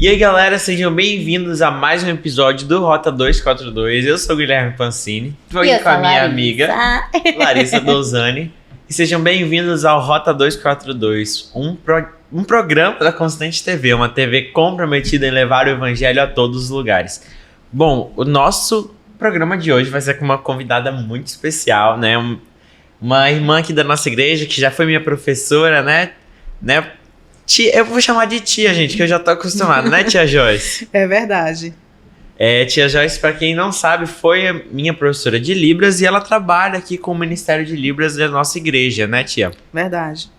E aí, galera, sejam bem-vindos a mais um episódio do Rota 242. Eu sou o Guilherme Pancini, estou aqui com a minha amiga Larissa Dozani. E sejam bem-vindos ao Rota 242, um programa da Constante TV, uma TV comprometida em levar o evangelho a todos os lugares. Bom, o nosso programa de hoje vai ser com uma convidada muito especial, né? Uma irmã aqui da nossa igreja, que já foi minha professora, né? Tia, eu vou chamar de tia, gente, que eu já tô acostumado, né, tia Joyce? É verdade. Tia Joyce, pra quem não sabe, foi a minha professora de Libras e ela trabalha aqui com o Ministério de Libras da nossa igreja, né, tia? Verdade.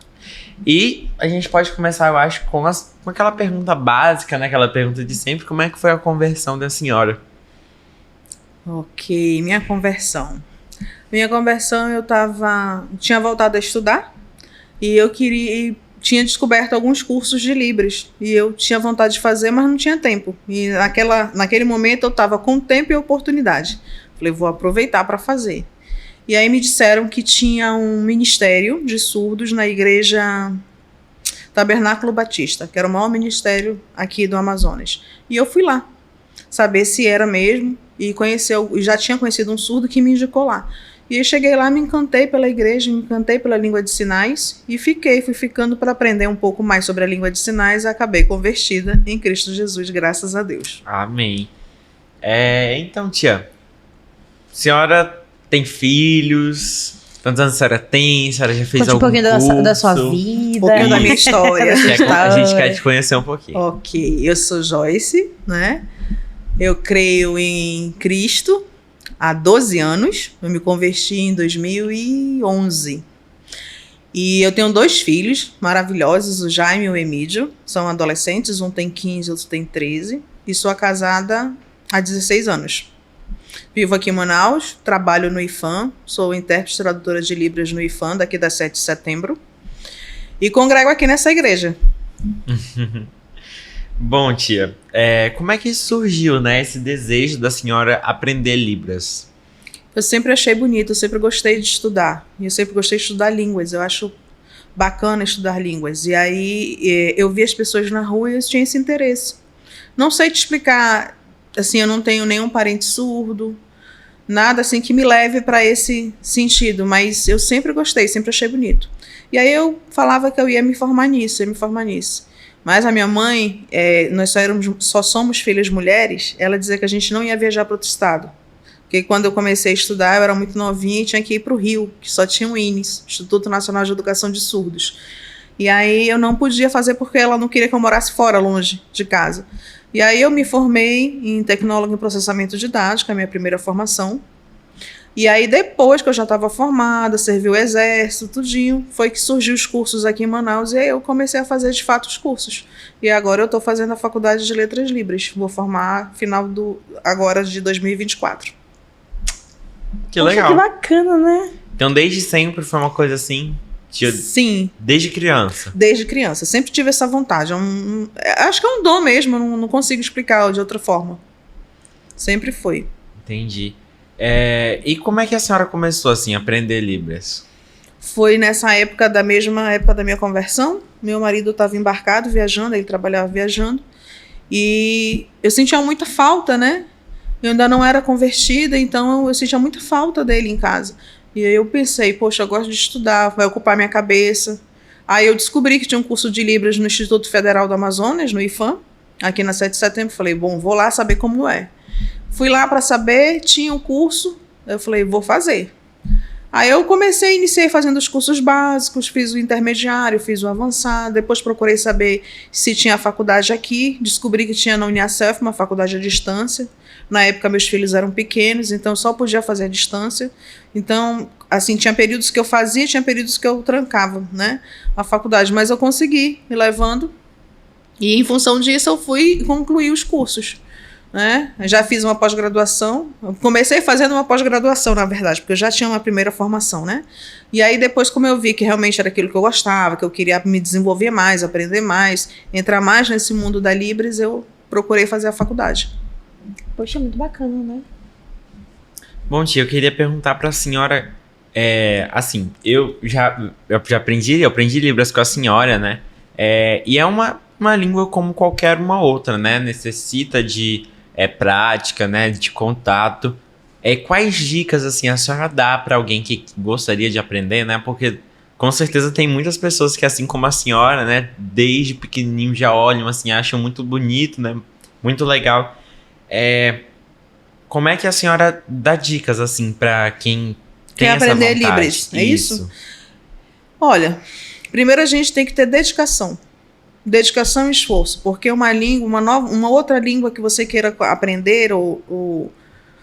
E a gente pode começar, eu acho, com aquela pergunta básica, né, aquela pergunta de sempre, como é que foi a conversão da senhora? Ok, minha conversão. Eu tinha voltado a estudar e tinha descoberto alguns cursos de Libras e eu tinha vontade de fazer, mas não tinha tempo. E naquele momento eu estava com tempo e oportunidade. Falei, vou aproveitar para fazer. E aí me disseram que tinha um ministério de surdos na igreja Tabernáculo Batista, que era o maior ministério aqui do Amazonas. E eu fui lá, saber se era mesmo, e já tinha conhecido um surdo que me indicou lá. E eu cheguei lá, me encantei pela igreja, me encantei pela língua de sinais e fui ficando para aprender um pouco mais sobre a língua de sinais e acabei convertida em Cristo Jesus, graças a Deus. Amém. Então, tia, a senhora tem filhos? Quantos anos a senhora tem? A senhora já fez algum curso? Um pouquinho da sua vida. Um pouquinho da minha história. A gente quer te conhecer um pouquinho. Ok, eu sou Joyce, né? Eu creio em Cristo há 12 anos. Eu me converti em 2011. E eu tenho 2 filhos maravilhosos, o Jaime e o Emílio. São adolescentes, um tem 15, outro tem 13. E sou casada há 16 anos. Vivo aqui em Manaus, trabalho no IFAM, sou intérprete tradutora de Libras no IFAM, daqui da 7 de setembro. E congrego aqui nessa igreja. Bom, tia, como é que surgiu, né, esse desejo da senhora aprender Libras? Eu sempre achei bonito, eu sempre gostei de estudar. E eu sempre gostei de estudar línguas, eu acho bacana estudar línguas. E aí eu vi as pessoas na rua e eu tinha esse interesse. Não sei te explicar, assim, eu não tenho nenhum parente surdo, nada assim que me leve para esse sentido, mas eu sempre gostei, sempre achei bonito. E aí eu falava que eu ia me formar nisso. Mas a minha mãe, nós só somos filhas mulheres, ela dizia que a gente não ia viajar para outro estado. Porque quando eu comecei a estudar, eu era muito novinha e tinha que ir para o Rio, que só tinha o INES, Instituto Nacional de Educação de Surdos. E aí eu não podia fazer porque ela não queria que eu morasse fora, longe de casa. E aí eu me formei em tecnóloga em processamento de dados, que é a minha primeira formação. E aí depois que eu já estava formada, servi o exército, tudinho, foi que surgiu os cursos aqui em Manaus e aí eu comecei a fazer de fato os cursos. E agora eu estou fazendo a faculdade de Letras Libras. Vou formar final agora de 2024. Que legal. Poxa, que bacana, né? Então desde sempre foi uma coisa assim? Sim. Desde criança? Desde criança. Sempre tive essa vontade. Acho que é um dom mesmo, não consigo explicar de outra forma. Sempre foi. Entendi. E como é que a senhora começou assim a aprender Libras? Foi nessa época, da mesma época da minha conversão. Meu marido estava embarcado, viajando, ele trabalhava viajando. E eu sentia muita falta, né? Eu ainda não era convertida, então eu sentia muita falta dele em casa. E aí eu pensei, poxa, eu gosto de estudar, vai ocupar minha cabeça. Aí eu descobri que tinha um curso de Libras no Instituto Federal do Amazonas, no IFAM, aqui na 7 de setembro. Falei, bom, vou lá saber como é. Fui lá para saber, tinha um curso, eu falei, vou fazer. Aí eu iniciei fazendo os cursos básicos, fiz o intermediário, fiz o avançado, depois procurei saber se tinha faculdade aqui, descobri que tinha na Uniacef uma faculdade à distância. Na época meus filhos eram pequenos, então só podia fazer à distância. Então, assim, tinha períodos que eu fazia, tinha períodos que eu trancava, né, a faculdade, mas eu consegui me levando. E em função disso eu fui concluir os cursos. Né? Já fiz uma pós-graduação, comecei fazendo uma pós-graduação, na verdade, porque eu já tinha uma primeira formação, né? E aí depois, como eu vi que realmente era aquilo que eu gostava, que eu queria me desenvolver mais, aprender mais, entrar mais nesse mundo da Libras, eu procurei fazer a faculdade. Poxa, muito bacana, né? Bom, tia, eu queria perguntar para a senhora, assim, eu já aprendi Libras com a senhora, né? E é uma uma língua como qualquer uma outra, né? Necessita de prática, né? De contato. Quais dicas, assim, a senhora dá para alguém que gostaria de aprender, né? Porque com certeza tem muitas pessoas que, assim como a senhora, né? Desde pequenininho já olham, assim, acham muito bonito, né? Muito legal. Como é que a senhora dá dicas, assim, para quem tem essa vontade? Quer aprender Libras, é isso? Olha, primeiro a gente tem que ter dedicação. Dedicação e esforço, porque uma língua, uma outra língua que você queira aprender ou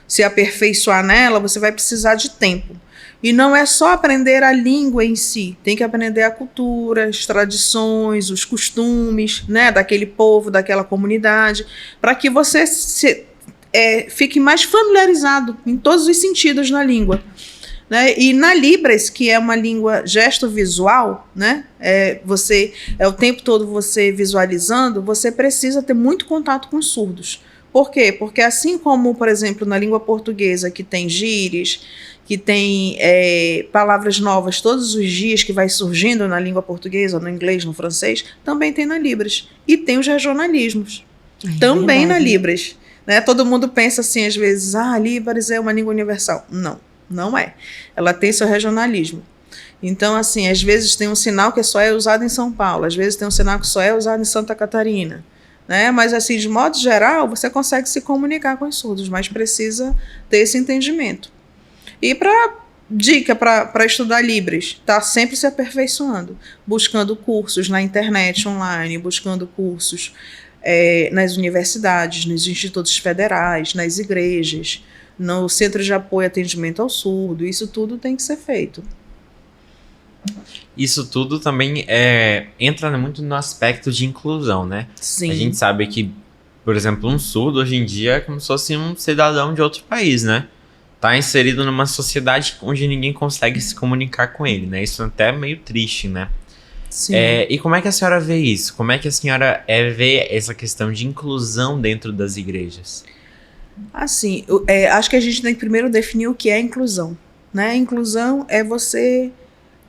se aperfeiçoar nela, você vai precisar de tempo. E não é só aprender a língua em si, tem que aprender a cultura, as tradições, os costumes, né, daquele povo, daquela comunidade, para que você fique mais familiarizado em todos os sentidos na língua. Né? E na Libras, que é uma língua gesto-visual, né? O tempo todo você visualizando, você precisa ter muito contato com os surdos. Por quê? Porque assim como, por exemplo, na língua portuguesa, que tem gírias, que tem palavras novas todos os dias que vai surgindo na língua portuguesa, no inglês, no francês, também tem na Libras. E tem os regionalismos, também na Libras. Né? Todo mundo pensa assim, às vezes, Libras é uma língua universal. Não é. Ela tem seu regionalismo. Então, assim, às vezes tem um sinal que só é usado em São Paulo, às vezes tem um sinal que só é usado em Santa Catarina. Né? Mas, assim, de modo geral, você consegue se comunicar com os surdos, mas precisa ter esse entendimento. E dica para estudar Libras, tá sempre se aperfeiçoando, buscando cursos na internet online, buscando cursos nas universidades, nos institutos federais, nas igrejas, no Centro de Apoio e Atendimento ao Surdo. Isso tudo tem que ser feito. Isso tudo também entra muito no aspecto de inclusão, né? Sim. A gente sabe que, por exemplo, um surdo hoje em dia é como se fosse um cidadão de outro país, né? Tá inserido numa sociedade onde ninguém consegue se comunicar com ele, né? Isso até é meio triste, né? Sim. E como é que a senhora vê isso? Como é que a senhora vê essa questão de inclusão dentro das igrejas? Assim, acho que a gente tem que primeiro definir o que é inclusão. Né? Inclusão é você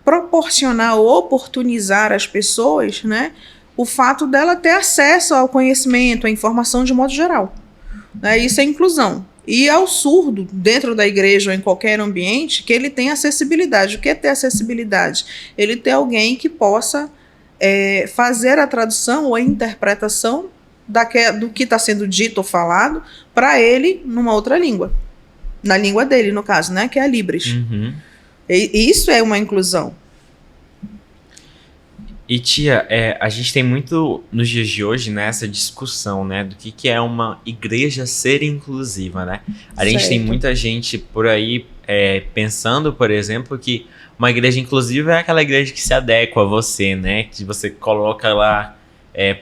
proporcionar ou oportunizar às pessoas, né, o fato dela ter acesso ao conhecimento, à informação de modo geral. Né? Isso é inclusão. E ao surdo, dentro da igreja ou em qualquer ambiente, que ele tenha acessibilidade. O que é ter acessibilidade? Ele ter alguém que possa fazer a tradução ou a interpretação do que está sendo dito ou falado para ele numa outra língua. Na língua dele, no caso, né? Que é a Libras. Uhum. E isso é uma inclusão. E tia, a gente tem muito nos dias de hoje, né, essa discussão, né, do que é uma igreja ser inclusiva, né? A gente tem muita gente por aí pensando, por exemplo, que uma igreja inclusiva é aquela igreja que se adequa a você, né? Que você coloca lá,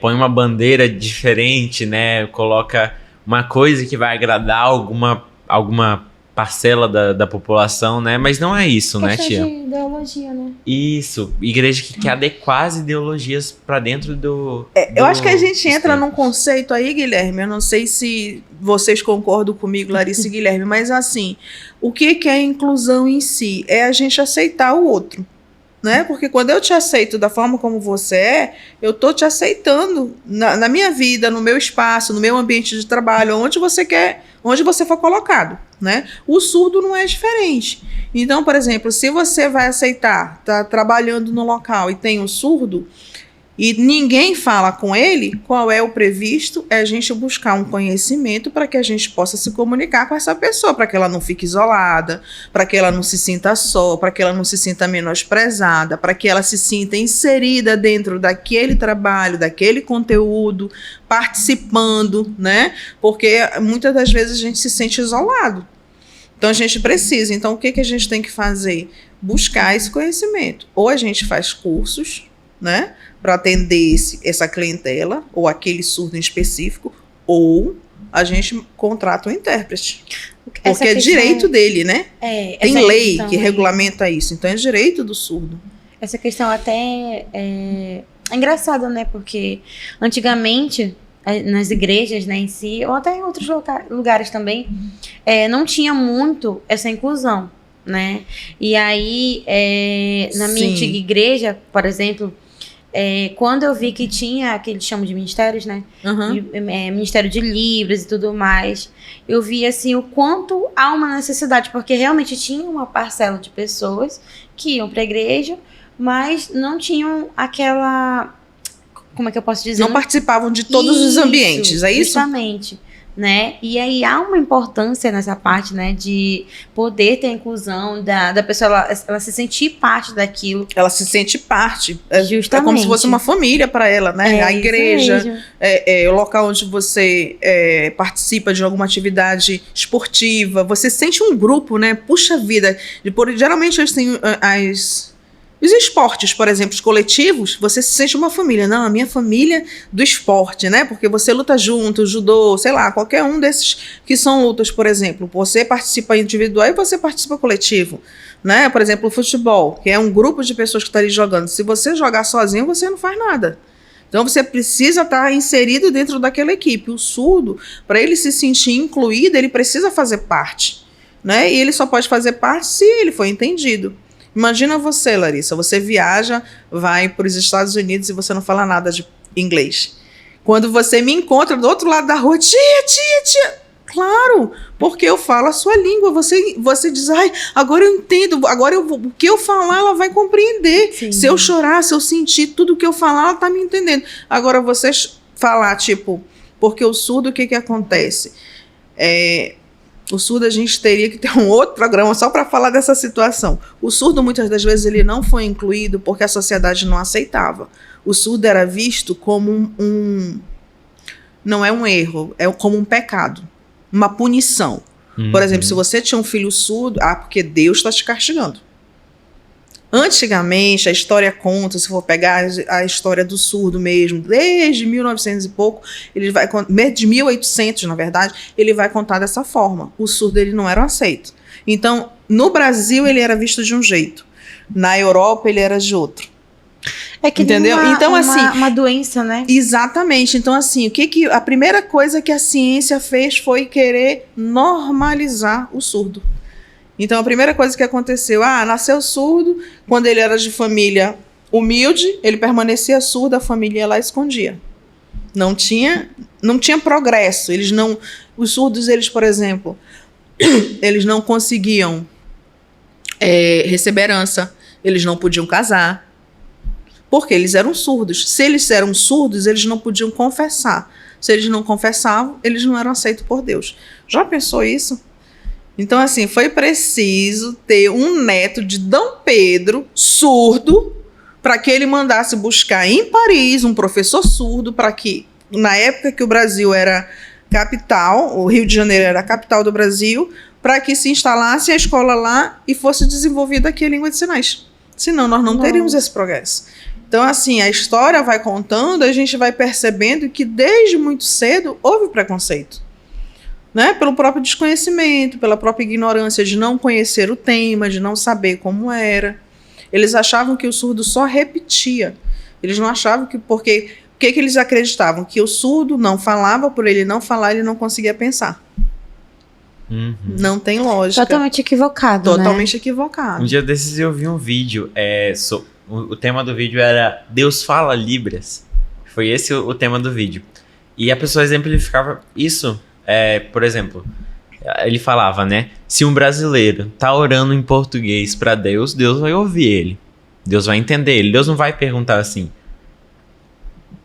põe uma bandeira diferente, né? Coloca uma coisa que vai agradar alguma parcela da população, né? Mas não é isso, né, tia? De ideologia, né? Isso, igreja que quer adequar as ideologias para dentro do... Eu acho que a gente entra num conceito aí, Guilherme, eu não sei se vocês concordam comigo, Larissa e Guilherme, mas assim, o que é inclusão em si? É a gente aceitar o outro. Né? Porque quando eu te aceito da forma como você é, eu estou te aceitando na minha vida, no meu espaço, no meu ambiente de trabalho, onde você for colocado. Né? O surdo não é diferente. Então, por exemplo, se você vai aceitar, está trabalhando no local e tem um surdo, e ninguém fala com ele, qual é o previsto? É a gente buscar um conhecimento para que a gente possa se comunicar com essa pessoa, para que ela não fique isolada, para que ela não se sinta só, para que ela não se sinta menosprezada, para que ela se sinta inserida dentro daquele trabalho, daquele conteúdo, participando, né? Porque muitas das vezes a gente se sente isolado. Então a gente precisa. Então o que a gente tem que fazer? Buscar esse conhecimento. Ou a gente faz cursos, né, para atender essa clientela, ou aquele surdo em específico, ou a gente contrata um intérprete. Porque é direito dele, né? Tem lei que regulamenta isso, então é direito do surdo. Essa questão até é engraçada, né? Porque antigamente, nas igrejas, né, em si, ou até em outros lugares também, não tinha muito essa inclusão, né? E aí, na minha antiga igreja, por exemplo, quando eu vi que tinha, que eles chamam de ministérios, né? Ministério de Libras e tudo mais, eu vi, assim, o quanto há uma necessidade, porque realmente tinha uma parcela de pessoas que iam para a igreja, mas não tinham aquela... Como é que eu posso dizer? Não participavam de todos os ambientes, é isso? Justamente. Né? E aí há uma importância nessa parte, né, de poder ter a inclusão da pessoa, ela se sentir parte daquilo. Ela se sente parte. Justamente. É como se fosse uma família para ela, né? A igreja, o local onde você participa de alguma atividade esportiva, você sente um grupo, né? Puxa vida. Geralmente eles têm os esportes, por exemplo, os coletivos, você se sente uma família. Não, a minha família do esporte, né? Porque você luta junto, judô, sei lá, qualquer um desses que são lutas, por exemplo. Você participa individual e você participa coletivo, né? Por exemplo, o futebol, que é um grupo de pessoas que estão ali jogando. Se você jogar sozinho, você não faz nada. Então, você precisa estar inserido dentro daquela equipe. O surdo, para ele se sentir incluído, ele precisa fazer parte, né? E ele só pode fazer parte se ele for entendido. Imagina você, Larissa, você viaja, vai para os Estados Unidos e você não fala nada de inglês. Quando você me encontra do outro lado da rua, tia. Claro, porque eu falo a sua língua. Você diz, agora eu entendo, o que eu falar, ela vai compreender. Sim. Se eu chorar, se eu sentir tudo que eu falar, ela está me entendendo. Agora, você falar, tipo, porque o surdo, o que acontece? O surdo, a gente teria que ter um outro programa só para falar dessa situação. O surdo, muitas das vezes, ele não foi incluído porque a sociedade não aceitava. O surdo era visto como não é um erro, é como um pecado, uma punição. Por exemplo, se você tinha um filho surdo, porque Deus está te castigando. Antigamente, a história conta, se for pegar a história do surdo mesmo, desde 1900 e pouco, de 1800, na verdade, ele vai contar dessa forma. O surdo, ele não era aceito. Então, no Brasil, ele era visto de um jeito. Na Europa, ele era de outro. Entendeu? Então, uma doença, né? Exatamente. Então, assim, a primeira coisa que a ciência fez foi querer normalizar o surdo. Então, a primeira coisa que aconteceu, nasceu surdo, quando ele era de família humilde, ele permanecia surdo, a família ia lá e escondia. Não tinha progresso. Os surdos, eles, por exemplo, eles não conseguiam receber herança, eles não podiam casar, porque eles eram surdos. Se eles eram surdos, eles não podiam confessar. Se eles não confessavam, eles não eram aceitos por Deus. Já pensou isso? Então, assim, foi preciso ter um neto de D. Pedro, surdo, para que ele mandasse buscar em Paris um professor surdo, para que, na época que o Brasil era capital, o Rio de Janeiro era a capital do Brasil, para que se instalasse a escola lá e fosse desenvolvida aqui a língua de sinais. Senão, nós não teríamos esse progresso. Então, assim, a história vai contando, a gente vai percebendo que desde muito cedo houve preconceito. Né? Pelo próprio desconhecimento, pela própria ignorância de não conhecer o tema, de não saber como era. Eles achavam que o surdo só repetia. Eles não achavam que... Porque o que eles acreditavam? Que o surdo não falava, por ele não falar, ele não conseguia pensar. Não tem lógica. Totalmente equivocado, Totalmente equivocado. Um dia desses eu vi um vídeo, o tema do vídeo era Deus fala Libras. Foi esse o tema do vídeo. E a pessoa exemplificava isso... por exemplo, ele falava, né? Se um brasileiro tá orando em português pra Deus, Deus vai ouvir ele. Deus vai entender ele. Deus não vai perguntar assim: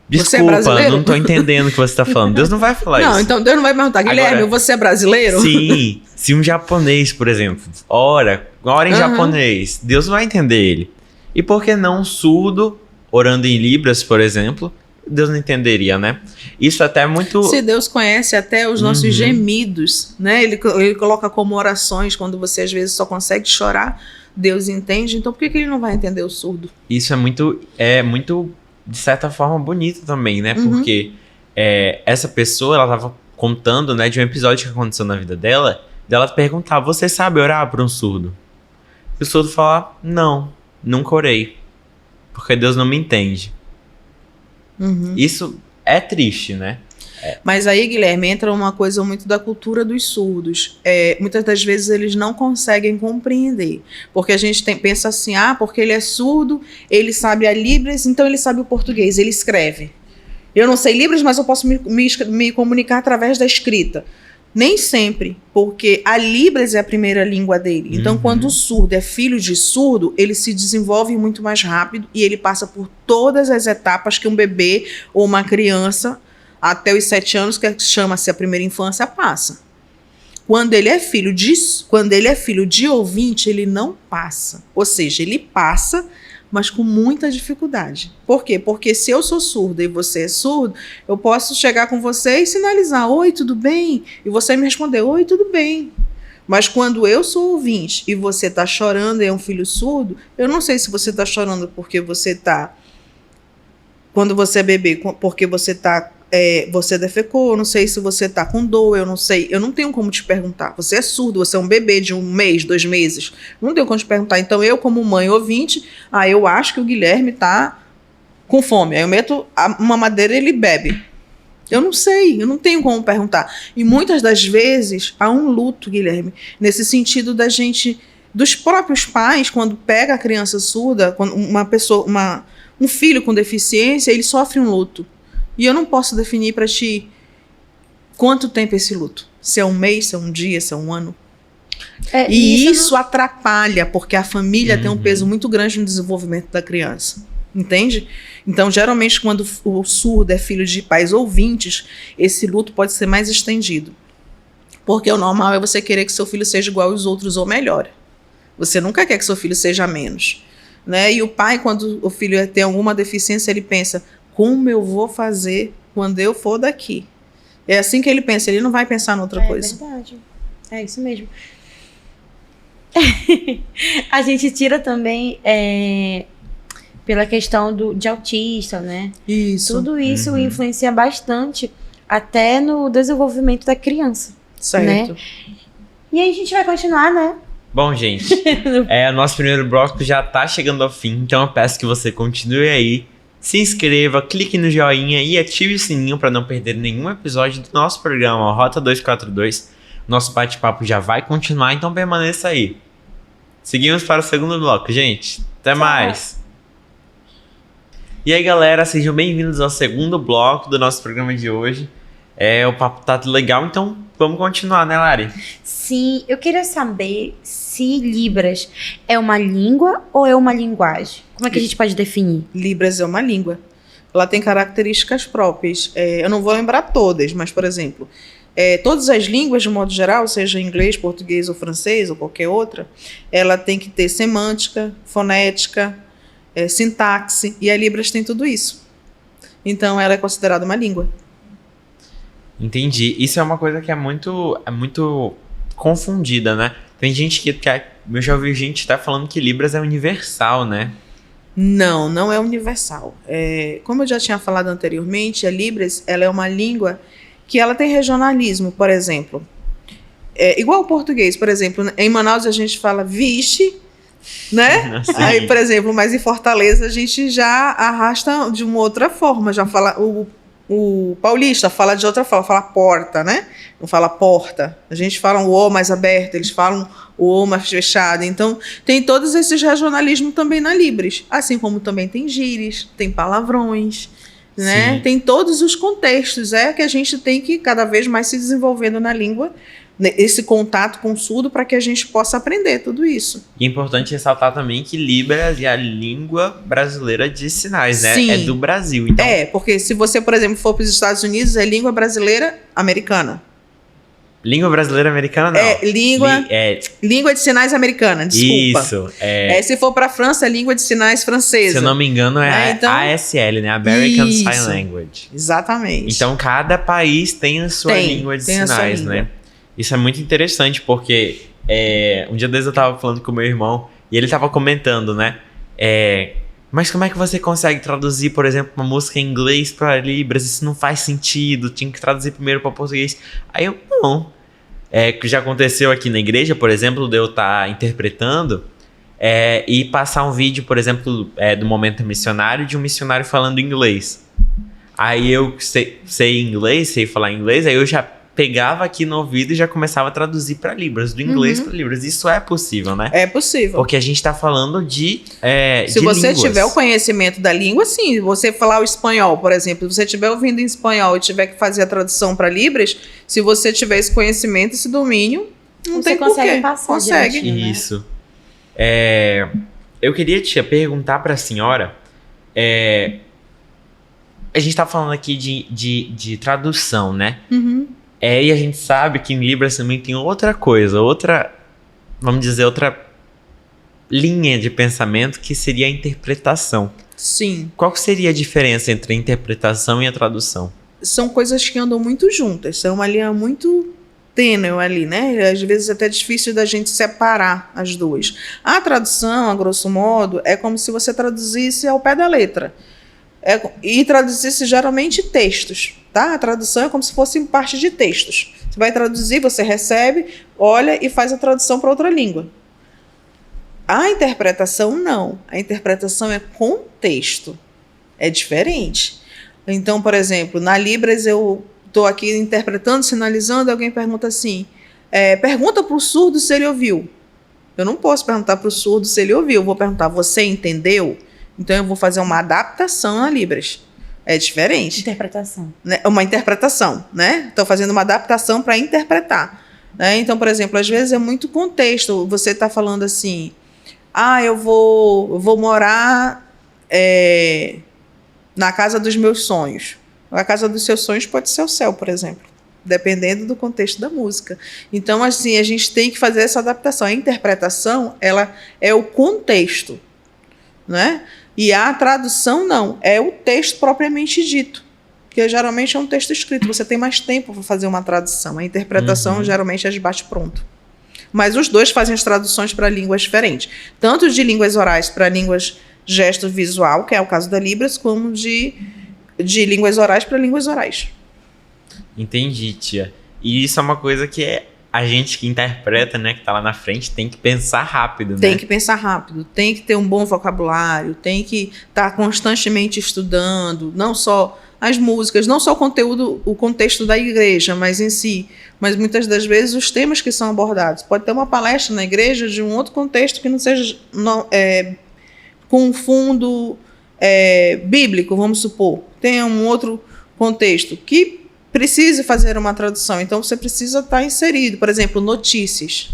desculpa, não tô entendendo o que você tá falando. Deus não vai falar isso. Não, então Deus não vai perguntar: Guilherme, você é brasileiro? Sim. Se um japonês, por exemplo, ora em japonês, Deus vai entender ele. E por que não um surdo orando em Libras, por exemplo? Deus não entenderia, né? Isso até é muito... Se Deus conhece até os nossos gemidos, né? Ele coloca como orações, quando você às vezes só consegue chorar, Deus entende. Então por que ele não vai entender o surdo? Isso é muito de certa forma, bonito também, né? Porque essa pessoa, ela tava contando, né, de um episódio que aconteceu na vida dela, dela perguntar: você sabe orar para um surdo? E o surdo falar: não, nunca orei, porque Deus não me entende. Isso é triste, né? Mas aí, Guilherme, entra uma coisa muito da cultura dos surdos. Muitas das vezes eles não conseguem compreender. Porque a gente pensa assim, porque ele é surdo, ele sabe a Libras, então ele sabe o português, ele escreve. Eu não sei Libras, mas eu posso me comunicar através da escrita. Nem sempre, porque a Libras é a primeira língua dele. Então, quando o surdo é filho de surdo, ele se desenvolve muito mais rápido e ele passa por todas as etapas que um bebê ou uma criança, até os 7 anos, que chama-se a primeira infância, passa. Quando ele é filho de ouvinte, ele não passa. Ou seja, ele passa, mas com muita dificuldade. Por quê? Porque se eu sou surda e você é surdo, eu posso chegar com você e sinalizar, oi, tudo bem? E você me responder, oi, tudo bem. Mas quando eu sou ouvinte e você está chorando e é um filho surdo, eu não sei se você está chorando porque você está... Quando você é bebê, porque você está... você defecou, eu não sei se você tá com dor, eu não sei, eu não tenho como te perguntar. Você é surdo, você é um bebê de 1 mês, 2 meses, não tenho como te perguntar. Então eu, como mãe ouvinte, eu acho que o Guilherme tá com fome, aí eu meto uma madeira e ele bebe. Eu não sei, eu não tenho como perguntar. E muitas das vezes há um luto, Guilherme, nesse sentido da gente, dos próprios pais, quando pega a criança surda, quando um filho com deficiência, ele sofre um luto. E eu não posso definir para ti quanto tempo é esse luto. Se é 1 mês, se é 1 dia, se é 1 ano. E isso atrapalha, porque a família tem um peso muito grande no desenvolvimento da criança. Entende? Então, geralmente, quando o surdo é filho de pais ouvintes, esse luto pode ser mais estendido. Porque o normal é você querer que seu filho seja igual aos outros ou melhor. Você nunca quer que seu filho seja menos. Né? E o pai, quando o filho tem alguma deficiência, ele pensa... Como eu vou fazer quando eu for daqui? É assim que ele pensa, ele não vai pensar em outra coisa. É verdade, é isso mesmo. A gente tira também pela questão de autista, né? Isso. Tudo isso influencia bastante até no desenvolvimento da criança. Certo. Né? E aí a gente vai continuar, né? Bom, gente, o nosso primeiro bloco já tá chegando ao fim, então eu peço que você continue aí. Se inscreva, clique no joinha e ative o sininho para não perder nenhum episódio do nosso programa Rota 242. Nosso bate-papo já vai continuar, então permaneça aí. Seguimos para o segundo bloco, gente. Até mais! E aí, galera, sejam bem-vindos ao segundo bloco do nosso programa de hoje. O papo tá legal, então vamos continuar, né, Lari? Sim, eu queria saber se Libras é uma língua ou é uma linguagem. Como é que a gente pode definir? Libras é uma língua. Ela tem características próprias. Eu não vou lembrar todas, mas, por exemplo, todas as línguas, de modo geral, seja inglês, português ou francês ou qualquer outra, ela tem que ter semântica, fonética, sintaxe, e a Libras tem tudo isso. Então, ela é considerada uma língua. Entendi. Isso é uma coisa que é muito confundida, né? Tem gente que eu já ouvi gente estar falando que Libras é universal, né? Não é universal. Como eu já tinha falado anteriormente, a Libras ela é uma língua que ela tem regionalismo, por exemplo. Igual o português, por exemplo, em Manaus a gente fala vixe, né? Aí, por exemplo, mas em Fortaleza a gente já arrasta de uma outra forma, já fala... O paulista fala de outra forma, fala porta, né? Não fala porta. A gente fala um O mais aberto, eles falam o O mais fechado. Então, tem todos esses regionalismos também na Libras. Assim como também tem gírias, tem palavrões, né? Sim. Tem todos os contextos. Que a gente tem que cada vez mais se desenvolvendo na língua, esse contato com o surdo, para que a gente possa aprender tudo isso. E é importante ressaltar também que Libras é a língua brasileira de sinais, né? Sim. É do Brasil, então... porque se você, por exemplo, for para os Estados Unidos, é língua brasileira americana. Língua brasileira americana, não. Língua de sinais americana, desculpa. Isso. Se for para a França, é língua de sinais francesa. Se eu não me engano, então, ASL, né? American Sign Language. Exatamente. Então, cada país tem a sua língua de sinais, né? Isso é muito interessante, porque um dia desses eu tava falando com o meu irmão e ele tava comentando, né? Mas como é que você consegue traduzir, por exemplo, uma música em inglês para Libras? Isso não faz sentido, tinha que traduzir primeiro para português. Aí eu, não. Que já aconteceu aqui na igreja, por exemplo, de eu estar interpretando e passar um vídeo, por exemplo, do momento missionário, de um missionário falando inglês. Aí eu sei inglês, sei falar inglês, aí eu já pegava aqui no ouvido e já começava a traduzir para Libras, do inglês para Libras. Isso é possível, né? É possível. Porque a gente tá falando de Se você línguas. tiver o conhecimento da língua, sim. Você falar o espanhol, por exemplo, se você estiver ouvindo em espanhol e tiver que fazer a tradução para Libras, se você tiver esse conhecimento, esse domínio, não Você tem consegue porquê. passar Consegue. direitinho, né? Isso. Eu queria te perguntar para a senhora. A gente tá falando aqui de tradução, né? Uhum. E a gente sabe que em Libras também tem outra coisa, vamos dizer, outra linha de pensamento que seria a interpretação. Sim. Qual que seria a diferença entre a interpretação e a tradução? São coisas que andam muito juntas. São uma linha muito tênue ali, né? Às vezes é até difícil da gente separar as duas. A tradução, a grosso modo, é como se você traduzisse ao pé da letra. E traduzisse geralmente textos, tá? A tradução é como se fosse parte de textos. Você vai traduzir, você recebe, olha e faz a tradução para outra língua. A interpretação, não. A interpretação é contexto. É diferente. Então, por exemplo, na Libras eu estou aqui interpretando, sinalizando, alguém pergunta assim, pergunta para o surdo se ele ouviu. Eu não posso perguntar para o surdo se ele ouviu. Eu vou perguntar, você entendeu? Então, eu vou fazer uma adaptação na Libras. É diferente. Interpretação. Né? Uma interpretação, né? Estou fazendo uma adaptação para interpretar. Né? Então, por exemplo, às vezes é muito contexto. Você está falando assim, eu vou morar na casa dos meus sonhos. A casa dos seus sonhos pode ser o céu, por exemplo. Dependendo do contexto da música. Então, assim, a gente tem que fazer essa adaptação. A interpretação, ela é o contexto, né? E a tradução não, é o texto propriamente dito, que geralmente é um texto escrito, você tem mais tempo para fazer uma tradução. A interpretação geralmente é de bate-pronto. Mas os dois fazem as traduções para línguas diferentes, tanto de línguas orais para línguas gesto visual, que é o caso da Libras, como de línguas orais para línguas orais. Entendi, tia. E isso é uma coisa que a gente que interpreta, né, que tá lá na frente, tem que pensar rápido, né? Tem que pensar rápido, tem que ter um bom vocabulário, tem que estar constantemente estudando, não só as músicas, não só o conteúdo, o contexto da igreja, mas em si, mas muitas das vezes os temas que são abordados. Pode ter uma palestra na igreja de um outro contexto que não seja com um fundo bíblico, vamos supor. Tem um outro contexto que precise fazer uma tradução, então você precisa estar inserido. Por exemplo, notícias,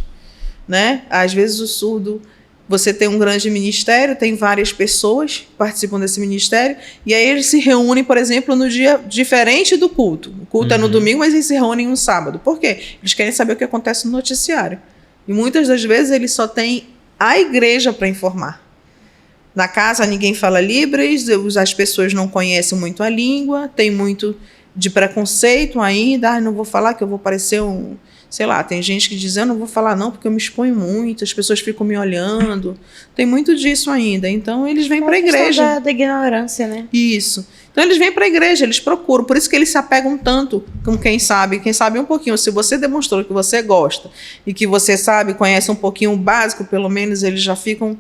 né? Às vezes o surdo, você tem um grande ministério, tem várias pessoas que participam desse ministério, e aí eles se reúnem, por exemplo, no dia diferente do culto. O culto é no domingo, mas eles se reúnem no sábado. Por quê? Eles querem saber o que acontece no noticiário. E muitas das vezes eles só têm a igreja para informar. Na casa ninguém fala Libras, as pessoas não conhecem muito a língua, tem muito de preconceito ainda, não vou falar que eu vou parecer sei lá, tem gente que diz, eu não vou falar não porque eu me exponho muito, as pessoas ficam me olhando, tem muito disso ainda, então eles vêm para a igreja. Da ignorância, né? Isso. Então eles vêm para a igreja, eles procuram, por isso que eles se apegam tanto com quem sabe um pouquinho. Se você demonstrou que você gosta e que você sabe, conhece um pouquinho o básico, pelo menos eles já ficam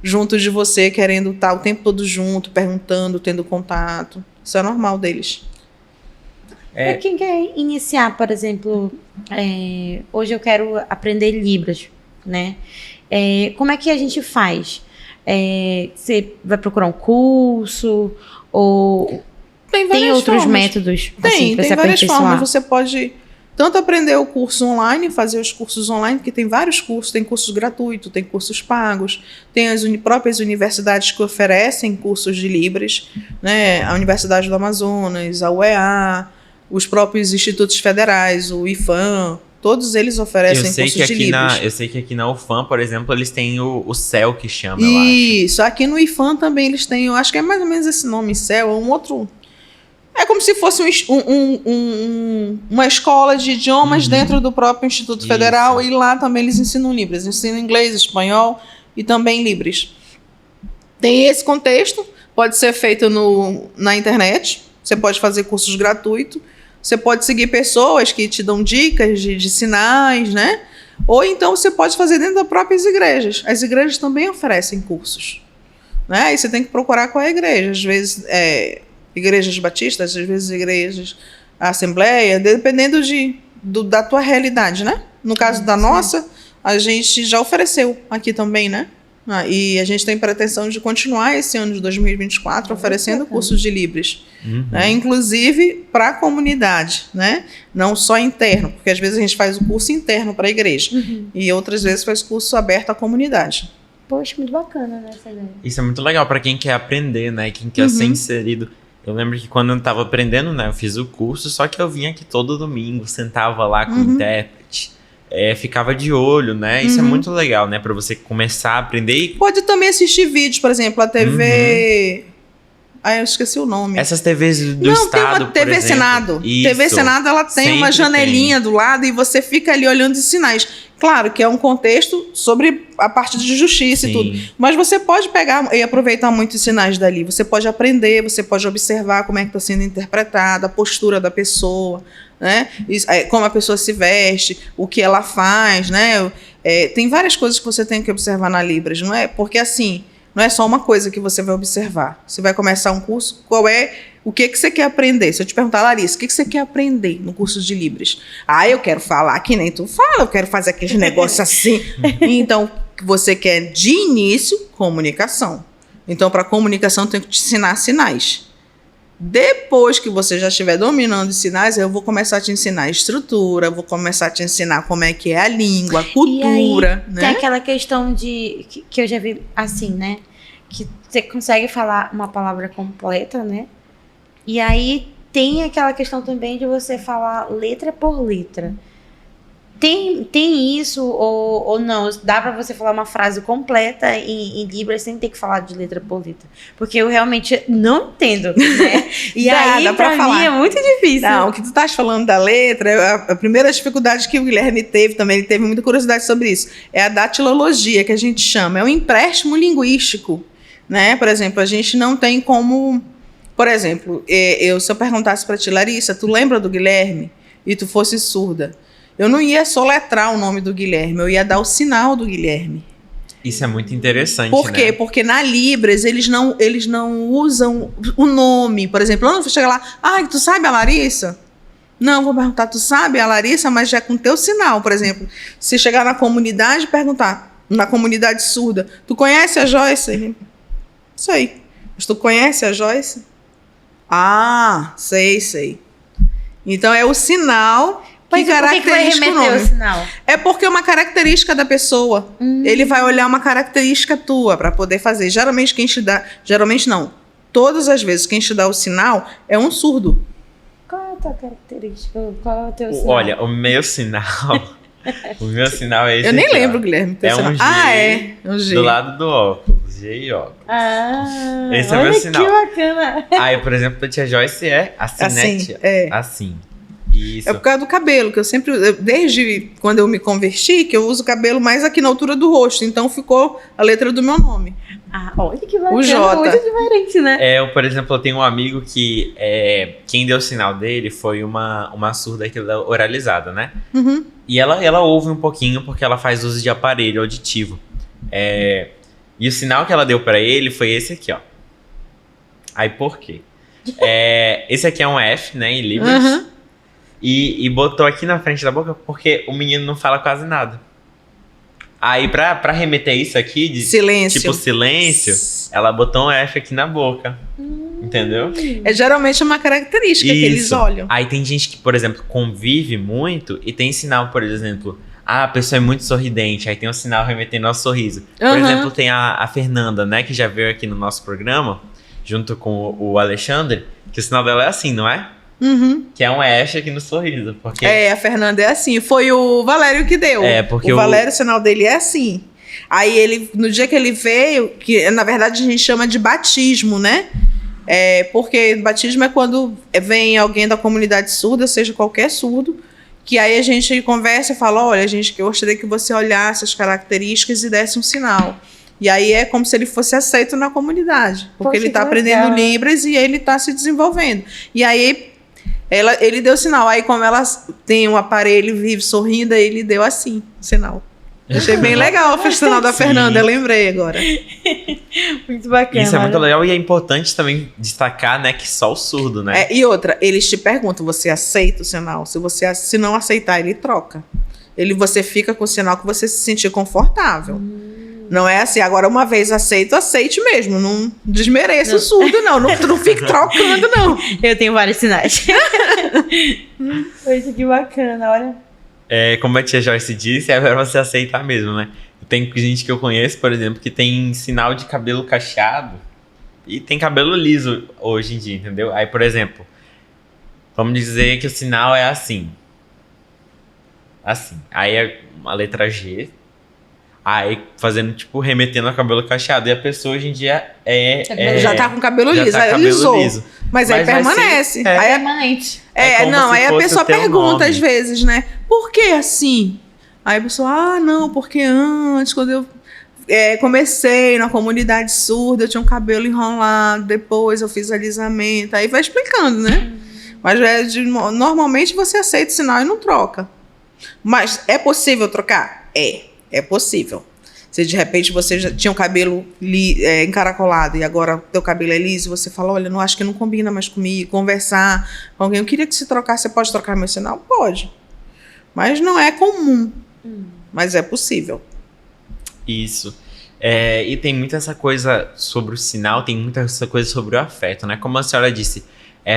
junto de você, querendo estar o tempo todo junto, perguntando, tendo contato. Isso é normal deles. Para quem quer iniciar, por exemplo, hoje eu quero aprender Libras, né? Como é que a gente faz? Você vai procurar um curso? Ou tem outros métodos assim, para se aperfeiçoar? Tem várias formas. Você pode tanto aprender o curso online, fazer os cursos online, porque tem vários cursos, tem cursos gratuitos, tem cursos pagos, tem as próprias universidades que oferecem cursos de Libras, né? A Universidade do Amazonas, a UEA, os próprios institutos federais, o IFAM, todos eles oferecem cursos de Libras. Eu sei que aqui na UFAM, por exemplo, eles têm o CEL que chama, Isso, aqui no IFAM também eles têm, eu acho que é mais ou menos esse nome, CEL, é um outro... É como se fosse uma escola de idiomas dentro do próprio Instituto Federal, e lá também eles ensinam Libras, ensinam inglês, espanhol e também Libras. Tem esse contexto, pode ser feito na internet, você pode fazer cursos gratuitos, você pode seguir pessoas que te dão dicas de sinais, né? Ou então você pode fazer dentro das próprias igrejas. As igrejas também oferecem cursos, né? Aí você tem que procurar qual é a igreja. Às vezes igrejas batistas, às vezes igrejas, a assembleia, dependendo da tua realidade, né? No caso da nossa, a gente já ofereceu aqui também, né? E a gente tem pretensão de continuar esse ano de 2024 oferecendo cursos de Libras, né? Inclusive para a comunidade, né? Não só interno, porque às vezes a gente faz o curso interno para a igreja e outras vezes faz curso aberto à comunidade. Poxa, muito bacana, né, essa ideia. Isso é muito legal para quem quer aprender, né? Quem quer ser inserido. Eu lembro que quando eu estava aprendendo, né? Eu fiz o curso, só que eu vinha aqui todo domingo, sentava lá com o intérprete. Ficava de olho, né? Isso é muito legal, né? Pra você começar a aprender. Pode também assistir vídeos, por exemplo, a TV... eu esqueci o nome. Essas TVs do Estado, tem uma TV Senado. Isso. TV Senado, ela tem uma janelinha do lado e você fica ali olhando os sinais. Claro que é um contexto sobre a parte de justiça e tudo. Mas você pode pegar e aproveitar muitos sinais dali. Você pode aprender, você pode observar como é que está sendo interpretada, a postura da pessoa, né? Como a pessoa se veste, o que ela faz, né? Tem várias coisas que você tem que observar na Libras, não é? Porque assim, não é só uma coisa que você vai observar. Você vai começar um curso, o que você quer aprender? Se eu te perguntar, Larissa, o que você quer aprender no curso de Libras? Eu quero falar que nem tu fala, eu quero fazer aqueles negócios assim. Então, você quer, de início, comunicação. Então, para comunicação, eu tenho que te ensinar sinais. Depois que você já estiver dominando os sinais, eu vou começar a te ensinar a estrutura, vou começar a te ensinar como é que é a língua, a cultura, e aí, né? Tem aquela questão que eu já vi assim, né? Que você consegue falar uma palavra completa, né? E aí tem aquela questão também de você falar letra por letra. Tem isso ou não? Dá pra você falar uma frase completa em Libras sem ter que falar de letra por letra? Porque eu realmente não entendo, né? E aí, pra mim, é muito difícil. Não, o que tu estás falando da letra, a primeira dificuldade que o Guilherme teve também, ele teve muita curiosidade sobre isso, é a datilologia, que a gente chama. É um empréstimo linguístico, né? Por exemplo, a gente não tem como... Por exemplo, se eu perguntasse para ti, Larissa, tu lembra do Guilherme? E tu fosse surda. Eu não ia soletrar o nome do Guilherme, eu ia dar o sinal do Guilherme. Isso é muito interessante, Por quê? né? Porque na Libras, eles não usam o nome. Por exemplo, eu não vou chegar lá, tu sabe a Larissa? Não, vou perguntar, tu sabe a Larissa, mas já com teu sinal, por exemplo. Se chegar na comunidade e perguntar, na comunidade surda, tu conhece a Joyce? Isso aí. Mas tu conhece a Joyce? Sei. Então é o sinal que caracteriza o nome. O sinal? É porque é uma característica da pessoa. Ele vai olhar uma característica tua para poder fazer. Geralmente não. Todas as vezes quem te dá o sinal é um surdo. Qual é a tua característica? Qual é o teu sinal? Olha, o meu sinal... o meu sinal é esse. Eu nem aqui, lembro, Guilherme. É um G. É um G. Do lado do óculos. G e óculos. Esse é o meu sinal. Que bacana. Aí, por exemplo, a tia Joyce é assim, né, tia? Assim. Isso. É por causa do cabelo, que eu sempre, desde quando eu me converti, que eu uso cabelo mais aqui na altura do rosto. Então ficou a letra do meu nome. Olha que bacana. O J. Muito diferente, né? Por exemplo, eu tenho um amigo que quem deu o sinal dele foi uma surda que ela oralizada, né? E ela ouve um pouquinho porque ela faz uso de aparelho auditivo. E o sinal que ela deu pra ele foi esse aqui, ó. Aí por quê? Esse aqui é um F, né, em Libras. E botou aqui na frente da boca porque o menino não fala quase nada. Aí pra remeter isso aqui de silêncio. Tipo silêncio, ela botou um F aqui na boca. Entendeu? Geralmente uma característica que eles olham. Aí tem gente que, por exemplo, convive muito e tem sinal, por exemplo, a pessoa é muito sorridente, aí tem um sinal remetendo ao sorriso. Por exemplo, tem a Fernanda, né, que já veio aqui no nosso programa, junto com o Alexandre, que o sinal dela é assim, não é? Que é um F aqui no sorriso. Porque... a Fernanda é assim. Foi o Valério que deu. Porque o Valério, o sinal dele é assim. Aí no dia que ele veio, que na verdade a gente chama de batismo, né? Porque batismo é quando vem alguém da comunidade surda, seja qualquer surdo, que aí a gente conversa e fala, olha, gente, que eu gostaria que você olhasse as características e desse um sinal. E aí é como se ele fosse aceito na comunidade. Porque ele está aprendendo Libras e ele está se desenvolvendo. E aí ele deu sinal. Aí como ela tem um aparelho, vive sorrindo, aí ele deu assim, sinal. Achei bem legal o sinal da Fernanda, eu lembrei agora. Muito bacana. Isso é muito legal e é importante também destacar, né, que só o surdo, né? E outra, eles te perguntam, você aceita o sinal? Se não aceitar, ele troca. Você fica com o sinal que você se sentir confortável. Não é assim, agora uma vez aceite mesmo. Não desmereça o surdo, não. Não fique trocando, não. Eu tenho vários sinais. Poxa, que bacana, olha. Como a tia Joyce disse, é pra você aceitar mesmo, né? Tem gente que eu conheço, por exemplo, que tem sinal de cabelo cacheado e tem cabelo liso hoje em dia, entendeu? Aí, por exemplo, vamos dizer que o sinal é assim. Assim. Aí é uma letra G. Aí fazendo, tipo, remetendo ao cabelo cacheado. E a pessoa hoje em dia já tá com cabelo liso. Tá aí cabelo lisou. liso. Mas aí permanece. É permanente. Aí a pessoa pergunta às vezes, né? Por que assim? Aí a pessoa, não, porque antes, quando eu comecei na comunidade surda, eu tinha um cabelo enrolado, depois eu fiz alisamento. Aí vai explicando, né? Mas normalmente você aceita o sinal e não troca. Mas é possível trocar? É possível. Se de repente você já tinha o cabelo encaracolado e agora o teu cabelo é liso, você fala, olha, não acho que não combina mais comigo, conversar com alguém, eu queria que se trocasse, você pode trocar meu sinal? Pode. Mas não é comum. Mas é possível. Isso. E tem muita essa coisa sobre o sinal, tem muita essa coisa sobre o afeto, né? Como a senhora disse,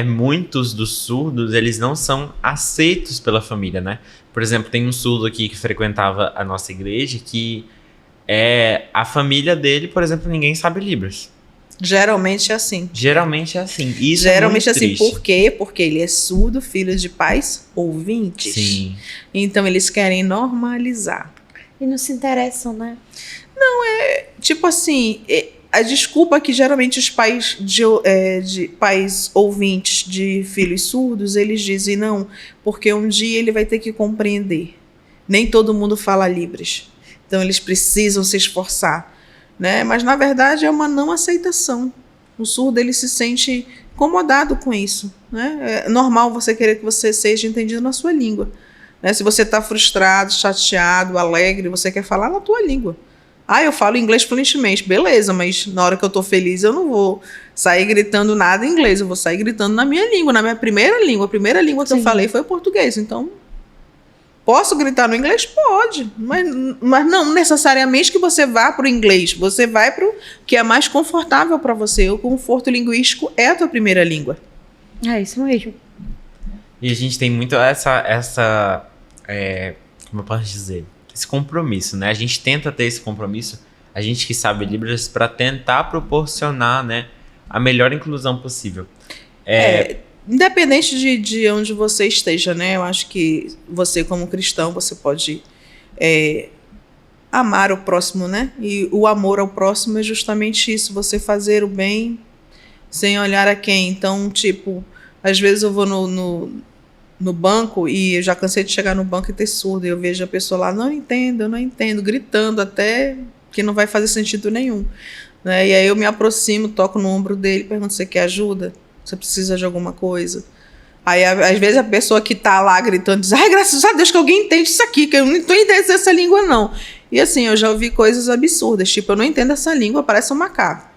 muitos dos surdos, eles não são aceitos pela família, né? Por exemplo, tem um surdo aqui que frequentava a nossa igreja que a família dele, por exemplo, ninguém sabe Libras. Geralmente é assim. Isso geralmente é muito triste. Por quê? Porque ele é surdo, filho de pais ouvintes. Sim. Então eles querem normalizar. E não se interessam, né? Não, tipo assim, a desculpa que geralmente os pais de pais ouvintes de filhos surdos, eles dizem, não, porque um dia ele vai ter que compreender. Nem todo mundo fala Libras. Então eles precisam se esforçar. Né? Mas na verdade é uma não aceitação. O surdo ele se sente incomodado com isso, né? É normal você querer que você seja entendido na sua língua, né? Se você está frustrado, chateado, alegre, você quer falar na tua língua. Eu falo inglês fluentemente, beleza, mas na hora que eu estou feliz eu não vou sair gritando nada em inglês, eu vou sair gritando na minha língua, na minha primeira língua. A primeira língua que eu falei foi o português, então posso gritar no inglês? Pode, mas não necessariamente que você vá para o inglês, você vai para o que é mais confortável para você. O conforto linguístico é a tua primeira língua. É isso mesmo. E a gente tem muito como eu posso dizer, esse compromisso, né? A gente tenta ter esse compromisso, a gente que sabe Libras, para tentar proporcionar, né, a melhor inclusão possível. Independente de onde você esteja, né? Eu acho que você, como cristão, você pode amar o próximo, né? E o amor ao próximo é justamente isso, você fazer o bem sem olhar a quem. Então, tipo, às vezes eu vou no banco e eu já cansei de chegar no banco e ter surdo. E eu vejo a pessoa lá, não entendo, gritando até que não vai fazer sentido nenhum. Né? E aí eu me aproximo, toco no ombro dele, pergunto, você quer ajuda? Você precisa de alguma coisa? Aí, às vezes, a pessoa que tá lá gritando diz, graças a Deus que alguém entende isso aqui, que eu não tô entendendo essa língua, não. E assim, eu já ouvi coisas absurdas, tipo, eu não entendo essa língua, parece um macaco.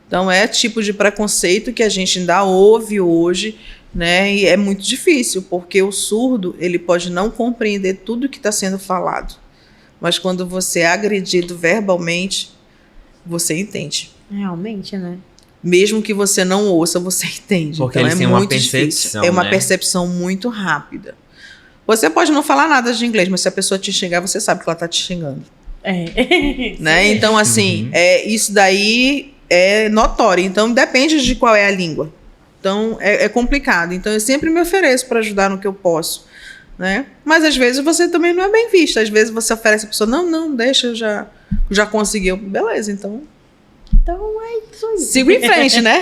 Então, é tipo de preconceito que a gente ainda ouve hoje, né? E é muito difícil, porque o surdo, ele pode não compreender tudo que está sendo falado. Mas quando você é agredido verbalmente, você entende. Realmente, né? Mesmo que você não ouça, você entende. Porque então eles têm muito uma percepção, difícil. É uma né? percepção muito rápida. Você pode não falar nada de inglês, mas se a pessoa te xingar, você sabe que ela está te xingando. Né? Então, assim, isso daí é notório. Então, depende de qual é a língua. Então, é complicado. Então, eu sempre me ofereço para ajudar no que eu posso. Né? Mas, às vezes, você também não é bem vista. Às vezes, você oferece a pessoa, não, deixa, eu já consegui. Beleza, então é isso aí. Sigo em frente, né?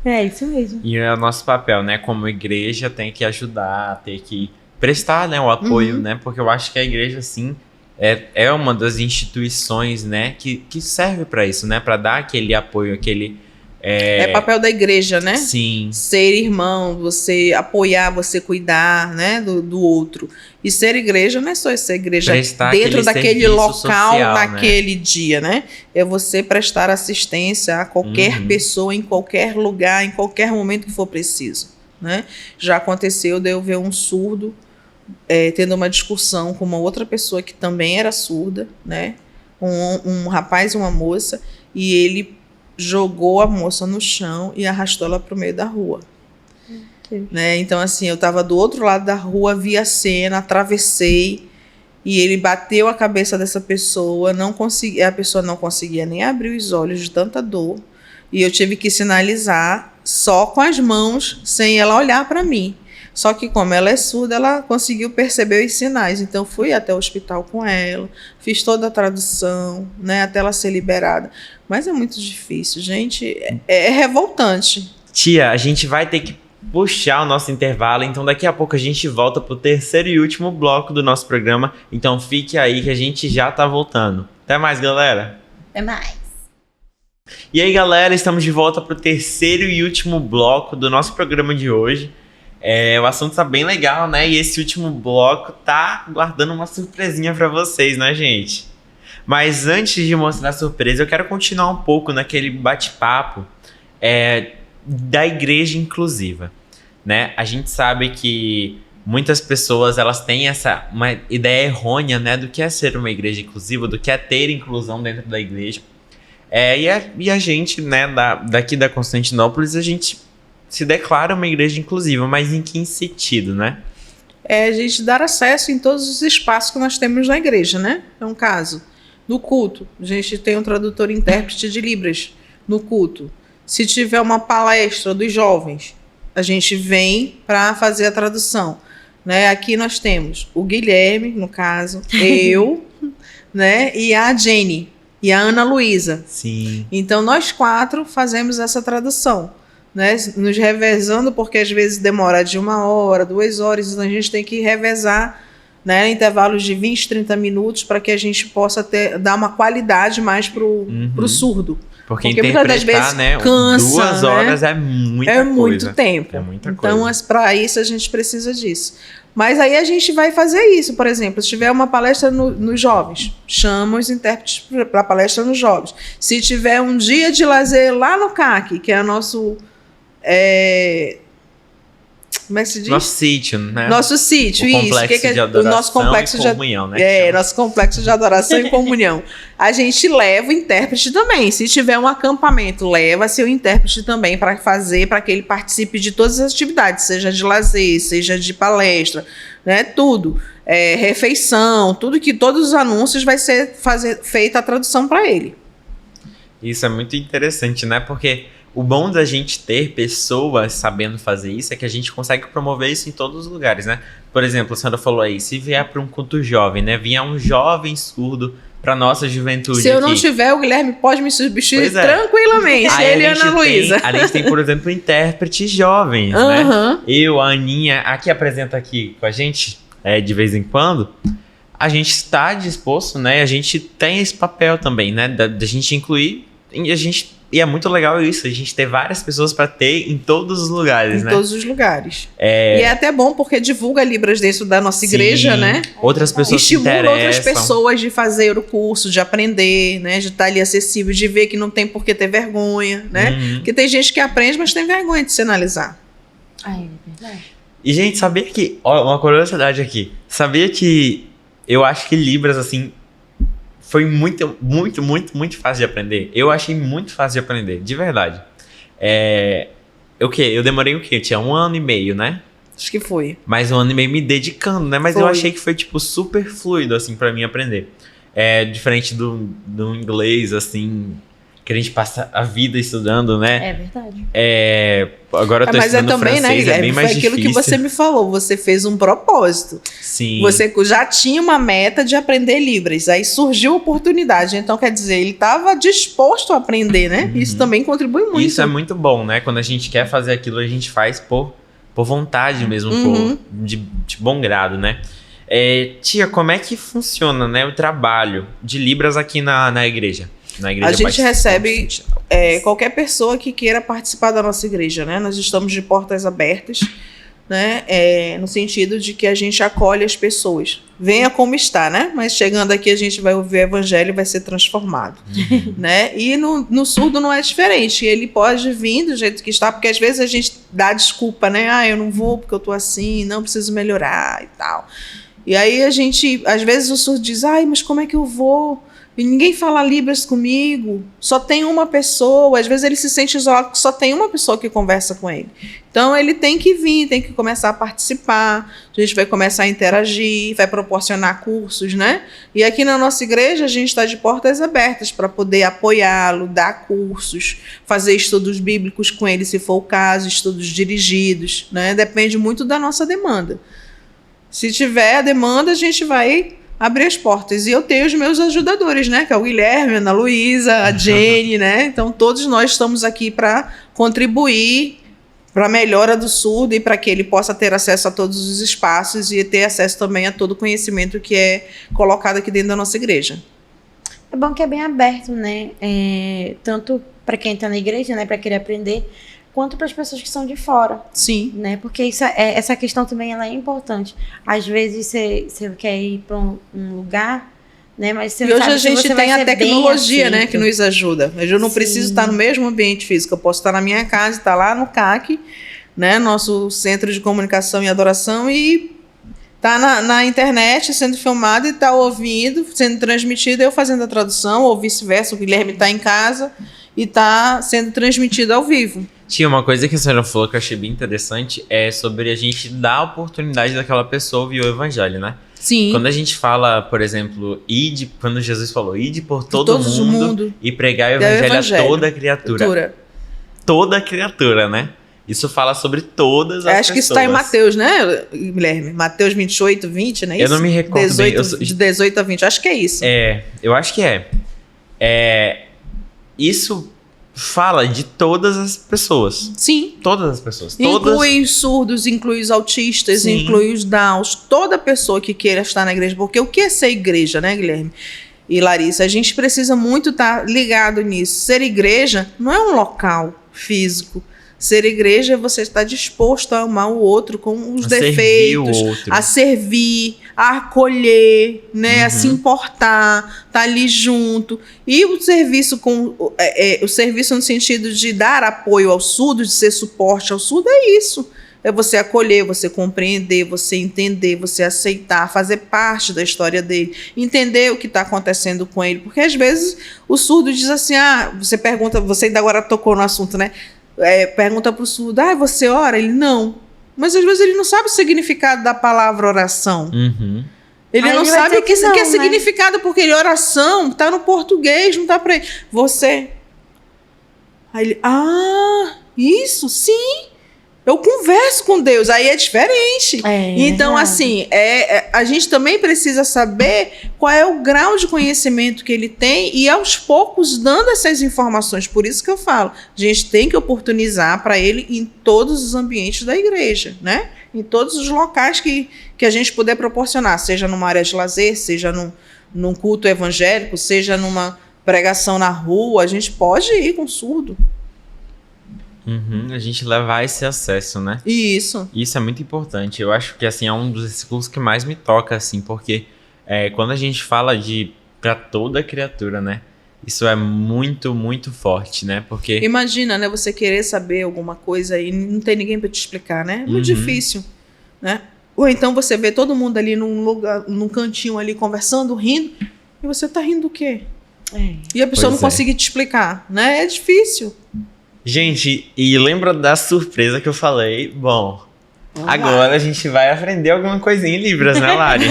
É isso mesmo. E é o nosso papel, né? Como igreja, tem que ajudar, tem que prestar, né, o apoio, né? Porque eu acho que a igreja, assim, é uma das instituições, né, que serve para isso, né? Para dar aquele apoio, aquele É papel da igreja, né? Sim. Ser irmão, você apoiar, você cuidar, né, do outro. E ser igreja não é só ser igreja Prestar dentro daquele local, social, naquele dia, né? É você prestar assistência a qualquer pessoa, em qualquer lugar, em qualquer momento que for preciso, né? Já aconteceu de eu ver um surdo tendo uma discussão com uma outra pessoa que também era surda, né? Um rapaz e uma moça, e ele jogou a moça no chão e arrastou ela para o meio da rua. Né? Então, assim, eu estava do outro lado da rua, vi a cena, atravessei, e ele bateu a cabeça dessa pessoa, a pessoa não conseguia nem abrir os olhos de tanta dor, e eu tive que sinalizar só com as mãos, sem ela olhar para mim. Só que como ela é surda, ela conseguiu perceber os sinais. Então, fui até o hospital com ela, fiz toda a tradução, né, até ela ser liberada. Mas é muito difícil, gente. É revoltante. Tia, a gente vai ter que puxar o nosso intervalo, então daqui a pouco a gente volta pro terceiro e último bloco do nosso programa. Então fique aí que a gente já tá voltando. Até mais, galera. Até mais. E aí, galera, estamos de volta pro terceiro e último bloco do nosso programa de hoje. O assunto tá bem legal, né? E esse último bloco tá guardando uma surpresinha pra vocês, né, gente? Mas antes de mostrar a surpresa, eu quero continuar um pouco naquele bate-papo da igreja inclusiva, né? A gente sabe que muitas pessoas, elas têm uma ideia errônea, né, do que é ser uma igreja inclusiva, do que é ter inclusão dentro da igreja. E a gente, né, daqui da Constantinópolis, a gente se declara uma igreja inclusiva, mas em que sentido, né? A gente dar acesso em todos os espaços que nós temos na igreja, né? É um caso. No culto, a gente tem um tradutor e intérprete de Libras no culto. Se tiver uma palestra dos jovens, a gente vem para fazer a tradução, né? Aqui nós temos o Guilherme, no caso, eu, né? E a Jenny e a Ana Luísa. Sim. Então nós 4 fazemos essa tradução, né? Nos revezando, porque às vezes demora de 1 hora, 2 horas, então a gente tem que revezar, né, intervalos de 20, 30 minutos para que a gente possa dar uma qualidade mais pro surdo. Porque muitas das vezes, né, cansa, 2 horas, né? É muita coisa. Muito tempo. É muita coisa. Então, para isso, a gente precisa disso. Mas aí a gente vai fazer isso, por exemplo, se tiver uma palestra nos jovens, chama os intérpretes para a palestra nos jovens. Se tiver um dia de lazer lá no CAC, que é o nosso... como é que se diz? Nosso sítio, né? Nosso sítio, isso. Que é o nosso complexo de comunhão, né? Nosso complexo de adoração e comunhão. A gente leva o intérprete também. Se tiver um acampamento, leva seu intérprete também para fazer, para que ele participe de todas as atividades, seja de lazer, seja de palestra, né? Tudo. Refeição, todos os anúncios vai ser feita a tradução para ele. Isso é muito interessante, né? Porque o bom da gente ter pessoas sabendo fazer isso é que a gente consegue promover isso em todos os lugares, né? Por exemplo, a senhora falou aí, se vier para um culto jovem, né? Vier um jovem surdo para nossa juventude. Se eu não tiver, o Guilherme pode me substituir tranquilamente. Ele e a Ana Luísa. A gente tem, por exemplo, intérpretes jovens, né? Eu, a Aninha, que apresenta aqui com a gente de vez em quando, a gente está disposto, né? A gente tem esse papel também, né? Da gente incluir, e é muito legal isso, a gente ter várias pessoas para ter em todos os lugares, né? Em todos os lugares. E é até bom porque divulga Libras dentro da nossa igreja, né? Outras pessoas estimula outras pessoas de fazer o curso, de aprender, né? De estar ali acessível, de ver que não tem por que ter vergonha, né? Porque tem gente que aprende, mas tem vergonha de sinalizar. É verdade. E, gente, sabia que... Ó, uma curiosidade aqui. Sabia que eu acho que Libras, assim... Foi muito, muito, muito, muito fácil de aprender. Eu achei muito fácil de aprender, de verdade. Eu demorei o quê? Eu tinha 1 ano e meio, né? Acho que foi. Mais 1 ano e meio me dedicando, né? Mas eu achei que foi, tipo, super fluido, assim, pra mim aprender. Diferente do inglês, assim, que a gente passa a vida estudando, né? É verdade. Agora eu tô estudando também, francês, né, é bem mais difícil. Foi aquilo que você me falou, você fez um propósito. Sim. Você já tinha uma meta de aprender Libras, aí surgiu a oportunidade, então quer dizer, ele estava disposto a aprender, né? Isso também contribui muito. Isso é muito bom, né? Quando a gente quer fazer aquilo, a gente faz por vontade mesmo, de bom grado, né? Tia, como é que funciona, né, o trabalho de Libras aqui na igreja? Na igreja a gente recebe Batista. qualquer pessoa que queira participar da nossa igreja, né? Nós estamos de portas abertas, né? No sentido de que a gente acolhe as pessoas. Venha como está, né? Mas chegando aqui a gente vai ouvir o evangelho e vai ser transformado, né? E no surdo não é diferente. Ele pode vir do jeito que está, porque às vezes a gente dá desculpa, né? Ah, eu não vou porque eu tô assim, não preciso melhorar e tal. E aí às vezes o surdo diz, ai, mas como é que eu vou? E ninguém fala Libras comigo, só tem uma pessoa. Às vezes ele se sente isolado porque só tem uma pessoa que conversa com ele. Então ele tem que vir, tem que começar a participar, a gente vai começar a interagir, vai proporcionar cursos, né? E aqui na nossa igreja a gente está de portas abertas para poder apoiá-lo, dar cursos, fazer estudos bíblicos com ele, se for o caso, estudos dirigidos, né? Depende muito da nossa demanda. Se tiver a demanda, a gente vai abrir as portas. E eu tenho os meus ajudadores, né? Que é o Guilherme, a Ana Luísa, a Jenny, né? Então todos nós estamos aqui para contribuir para a melhora do surdo e para que ele possa ter acesso a todos os espaços e ter acesso também a todo o conhecimento que é colocado aqui dentro da nossa igreja. É bom que é bem aberto, né? Tanto para quem está na igreja, né? Para querer aprender, quanto para as pessoas que são de fora. Sim. Né? Porque essa questão também ela é importante. Às vezes você quer ir para um lugar, né? Mas você não hoje sabe a gente tem a tecnologia, né, que nos ajuda. Eu não preciso estar no mesmo ambiente físico. Eu posso estar na minha casa, estar lá no CAC, né, nosso Centro de Comunicação e Adoração, e tá na internet sendo filmado e tá ouvindo, sendo transmitido, eu fazendo a tradução, ou vice-versa. O Guilherme está em casa e tá sendo transmitido ao vivo. Tinha uma coisa que a senhora falou que eu achei bem interessante, é sobre a gente dar a oportunidade daquela pessoa ouvir o evangelho, né? Sim. Quando a gente fala, por exemplo, quando Jesus falou, ide por todo mundo e pregar o evangelho a toda criatura. Toda criatura, né? Isso fala sobre todas as pessoas. Acho que isso está em Mateus, né, Guilherme? Mateus 28, 20, não é isso? Eu não me recordo 18, de 18 a 20, acho que é isso. Eu acho que é. Isso fala de todas as pessoas. Sim. Todas as pessoas. Inclui os surdos, inclui os autistas, sim, inclui os downs, toda pessoa que queira estar na igreja. Porque o que é ser igreja, né, Guilherme e Larissa? A gente precisa muito estar ligado nisso. Ser igreja não é um local físico. Ser igreja é você estar disposto a amar o outro com os defeitos, a servir, a acolher, né, a se importar, estar ali junto. E o serviço o serviço no sentido de dar apoio ao surdo, de ser suporte ao surdo, é isso. É você acolher, você compreender, você entender, você aceitar, fazer parte da história dele, entender o que está acontecendo com ele. Porque às vezes o surdo diz assim, você pergunta, você ainda agora tocou no assunto, né? Pergunta para o surdo, você ora? Ele, não. Mas às vezes ele não sabe o significado da palavra oração. Ele não sabe o que é significado, porque oração está no português, não está para ele. Você. Aí ele, isso, sim. Eu converso com Deus, aí é diferente. Então, assim, a gente também precisa saber qual é o grau de conhecimento que ele tem e, aos poucos, dando essas informações. Por isso que eu falo, a gente tem que oportunizar para ele em todos os ambientes da igreja, né? Em todos os locais que a gente puder proporcionar, seja numa área de lazer, seja num culto evangélico, seja numa pregação na rua, a gente pode ir com surdo. A gente levar esse acesso, né? Isso é muito importante. Eu acho que, assim, é um dos discursos que mais me toca, assim, porque quando a gente fala pra toda criatura, né? Isso é muito, muito forte, né? Porque imagina, né? Você querer saber alguma coisa e não tem ninguém para te explicar, né? É muito difícil, né? Ou então você vê todo mundo ali num cantinho ali conversando, rindo, e você tá rindo do quê? E a pessoa não consegue te explicar, né? É difícil. Gente, e lembra da surpresa que eu falei? Bom, agora a gente vai aprender alguma coisinha em Libras, né, Lari?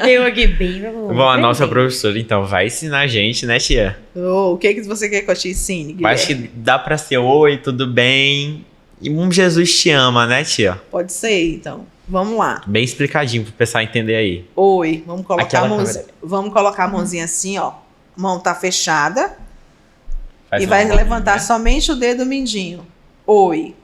Eu aqui bem... Bom, a nossa professora, então, vai ensinar a gente, né, tia? O que você quer que eu te ensine, Guilherme? Acho que dá pra ser oi, tudo bem. E Jesus te ama, né, tia? Pode ser, então. Vamos lá. Bem explicadinho pro pessoal entender aí. Oi, vamos colocar a mãozinha assim, ó. Mão tá fechada. E vai levantar somente o dedo mindinho. Oi.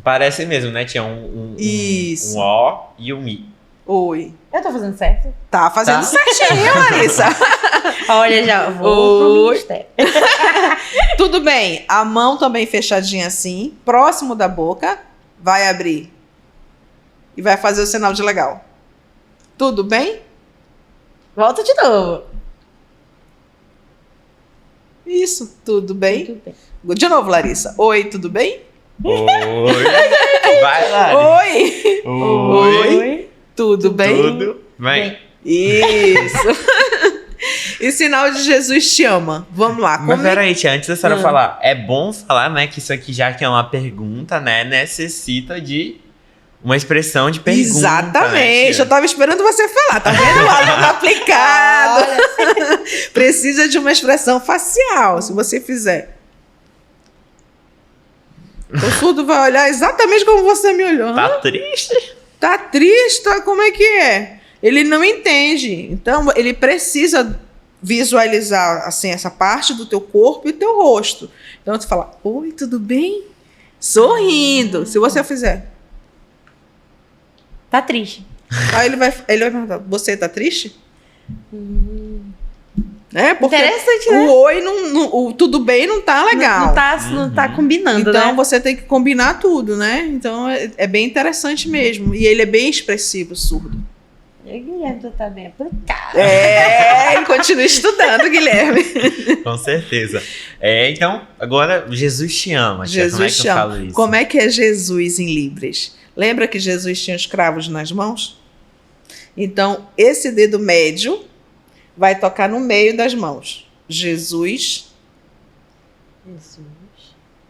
Parece mesmo, né? Tinha um O e um I. Oi. Eu tô fazendo certo? Tá fazendo certinho, Larissa. Olha, já vou pro ministério. Tudo bem. A mão também fechadinha assim, próximo da boca. Vai abrir. E vai fazer o sinal de legal. Tudo bem? Volta de novo. Isso, tudo bem? Tudo bem. De novo, Larissa. Oi, tudo bem? Oi. Vai lá. Oi. Oi. Tudo bem? Tudo bem. Isso. E sinal de Jesus te ama. Vamos lá. Mas peraí, tia, antes da senhora falar, é bom falar, né, que isso aqui, já que é uma pergunta, né, necessita de uma expressão de pergunta. Exatamente. Né, eu tava esperando você falar. Tá vendo? O aluno aplicado. Precisa de uma expressão facial, se você fizer. O surdo vai olhar exatamente como você me olhou. Tá triste? Tá triste? Como é que é? Ele não entende. Então, ele precisa visualizar assim, essa parte do teu corpo e teu rosto. Então, tu fala, oi, tudo bem? Sorrindo. Se você fizer. Tá triste. Aí ele vai perguntar, você tá triste? Porque interessante, né? o oi, o tudo bem não tá legal. Não tá combinando, Então né? você tem que combinar tudo, né? Então é bem interessante mesmo. E ele é bem expressivo, surdo. Guilherme, tu tá bem aplicado. Ele continua estudando, Guilherme. Com certeza. Então, agora, Jesus te ama. Tia. Jesus Como é que te eu ama. falo isso? Como é que é Jesus em Libras? Lembra que Jesus tinha os cravos nas mãos? Então, esse dedo médio vai tocar no meio das mãos. Jesus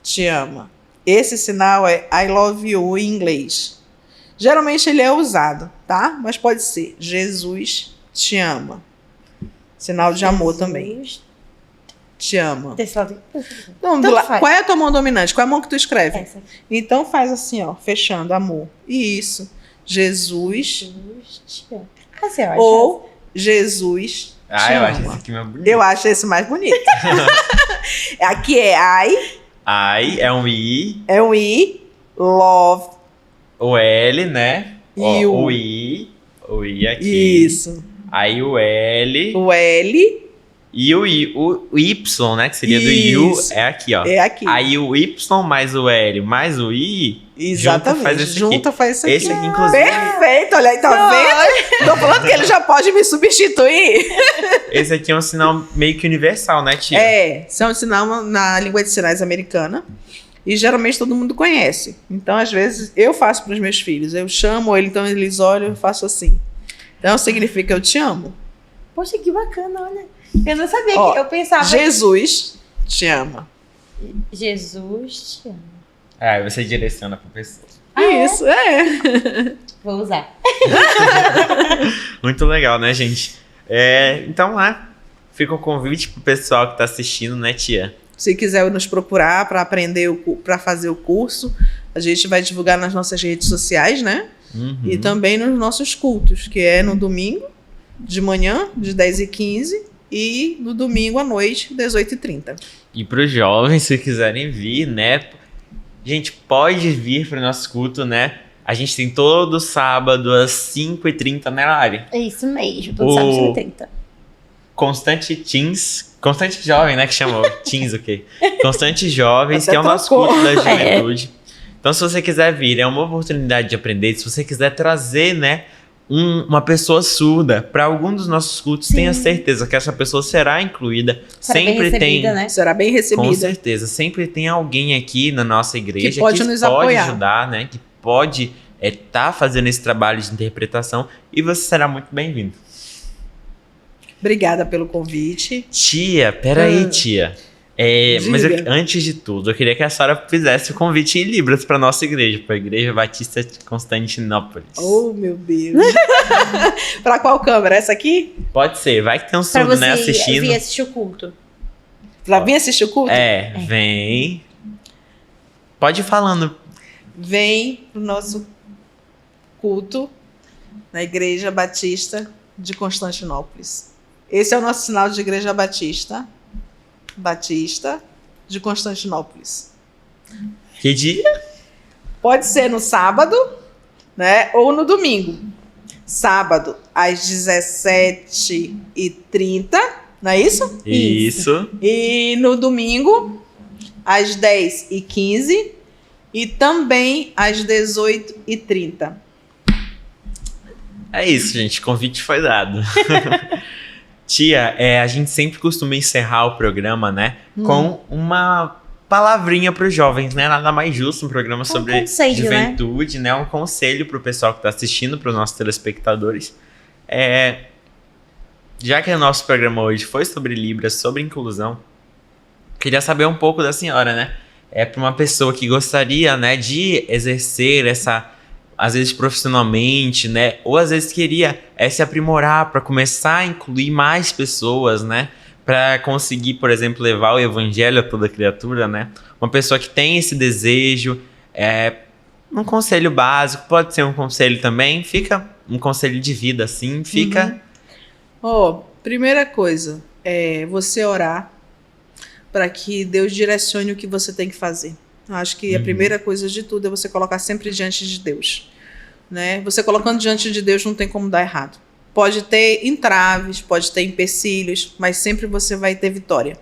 te ama. Esse sinal é I love you em inglês. Geralmente ele é usado, tá? Mas pode ser Jesus te ama. Sinal de amor também. Te ama. Então, qual é a tua mão dominante? Qual é a mão que tu escreve? Essa. Então faz assim, ó, fechando, amor. Isso. Jesus te ama. Assim, eu acho ou Jesus te eu ama. acho esse aqui mais bonito. Eu acho esse mais bonito. Aqui é I. I é um I. É um I. Love. O L, né? E Ó, o I aqui. Isso. Aí o L. O L. E o Y, né? Que seria do U, Isso. é aqui, ó. É aqui. Aí o Y mais o L mais o I. Exatamente. Junta Faz esse aqui. Esse aqui, inclusive. Perfeito, olha aí, tá vendo? Tô falando que ele já pode me substituir. Esse aqui é um sinal meio que universal, né, tia? Isso é um sinal na língua de sinais americana. E geralmente todo mundo conhece. Então, às vezes, eu faço para os meus filhos. Eu chamo ele, então eles olham e eu faço assim. Então, significa eu te amo. Poxa, que bacana, olha. Eu não sabia que eu pensava. Jesus te ama. Jesus te ama. Aí você direciona pra pessoa. Isso, é. Vou usar. Muito legal, né, gente? Então lá, fica o convite pro pessoal que tá assistindo, né, tia? Se quiser nos procurar para aprender, para fazer o curso, a gente vai divulgar nas nossas redes sociais, né? Uhum. E também nos nossos cultos, que é no domingo, de manhã, de 10h15, e no domingo à noite, 18h30. E pros jovens, se quiserem vir, né? Gente, pode vir pro nosso culto, né? A gente tem todo sábado às 5h30, né, Lari? É isso mesmo, todo sábado 5h30. Constante Teens, Constante Jovem, né, que chamou Teens, ok? Constante Jovens, Até que é o nosso trocou. culto da juventude. Então, se você quiser vir, é uma oportunidade de aprender. Se você quiser trazer, né, uma pessoa surda para algum dos nossos cultos, tenha certeza que essa pessoa será incluída. Será sempre bem recebida, tem, né? Será bem recebida. com certeza, sempre tem alguém aqui na nossa igreja Que pode nos apoiar. ajudar, né? Que pode tá fazendo esse trabalho de interpretação e você será muito bem-vindo. Obrigada pelo convite. Tia, peraí, tia. Mas Diga. antes de tudo, eu queria que a senhora fizesse o convite em Libras para nossa igreja, para a Igreja Batista de Constantinópolis. Oh, meu Deus. Para qual câmera? Essa aqui? Pode ser, vai que tem um Pra surdo, você né, assistindo. vir assistir o culto. Pra vir assistir o culto? Vem. Pode ir falando. Vem pro nosso culto na Igreja Batista de Constantinópolis. Esse é o nosso sinal de Igreja Batista de Constantinópolis. Que dia? Pode ser no sábado, né, ou no domingo. sábado às 17h30, não é isso? Isso. E no domingo às 10h15 e também às 18h30. É isso, gente. O convite foi dado. Tia, a gente sempre costuma encerrar o programa, né? Com uma palavrinha para os jovens, né? Nada mais justo, um programa sobre juventude, né? Um conselho para o pessoal que está assistindo, para os nossos telespectadores. Já que o nosso programa hoje foi sobre Libras, sobre inclusão, queria saber um pouco da senhora, né? Para uma pessoa que gostaria, né, de exercer essa, às vezes profissionalmente, né? Ou às vezes queria se aprimorar para começar a incluir mais pessoas, né? Para conseguir, por exemplo, levar o evangelho a toda criatura, né? Uma pessoa que tem esse desejo, um conselho básico, pode ser um conselho também, fica um conselho de vida, assim, fica... Primeira coisa, você orar para que Deus direcione o que você tem que fazer. Eu acho que a primeira coisa de tudo é você colocar sempre diante de Deus, né? Você colocando diante de Deus não tem como dar errado. Pode ter entraves, pode ter empecilhos, mas sempre você vai ter vitória.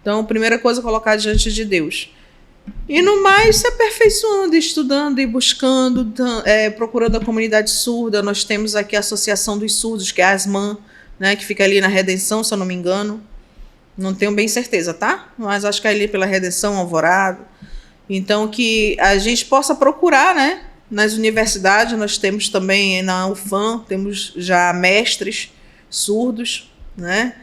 Então, a primeira coisa é colocar diante de Deus. E no mais, se aperfeiçoando, estudando e buscando, procurando a comunidade surda. Nós temos aqui a Associação dos Surdos, que é a ASMAN, né, que fica ali na Redenção, se eu não me engano. Não tenho bem certeza, tá? Mas acho que é ali pela Redenção, Alvorada. Então, que a gente possa procurar, né? Nas universidades, nós temos também na UFAM, temos já mestres surdos, né?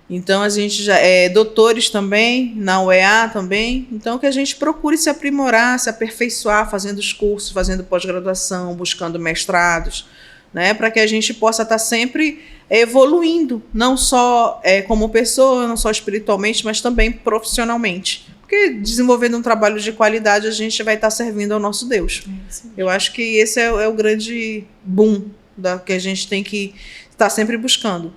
Então, a gente já doutores também, na UEA também. Então, que a gente procure se aprimorar, se aperfeiçoar, fazendo os cursos, fazendo pós-graduação, buscando mestrados, né? Para que a gente possa estar sempre evoluindo, não só como pessoa, não só espiritualmente, mas também profissionalmente. Porque desenvolvendo um trabalho de qualidade, a gente vai estar servindo ao nosso Deus. Eu acho que esse é o grande boom que a gente tem que estar sempre buscando.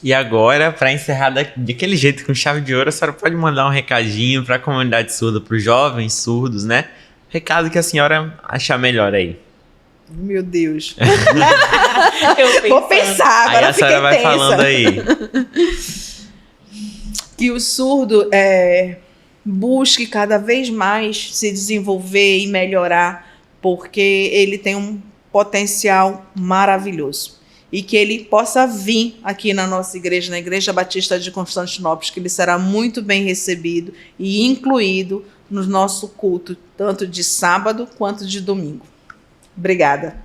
E agora, para encerrar daquele jeito, com chave de ouro, a senhora pode mandar um recadinho para a comunidade surda, para os jovens surdos, né? Recado que a senhora achar melhor aí. Meu Deus. Vou pensar, agora aí a senhora vai falando aí. Que o surdo busque cada vez mais se desenvolver e melhorar, porque ele tem um potencial maravilhoso. E que ele possa vir aqui na nossa igreja, na Igreja Batista de Constantinopla, que ele será muito bem recebido e incluído no nosso culto, tanto de sábado quanto de domingo. Obrigada.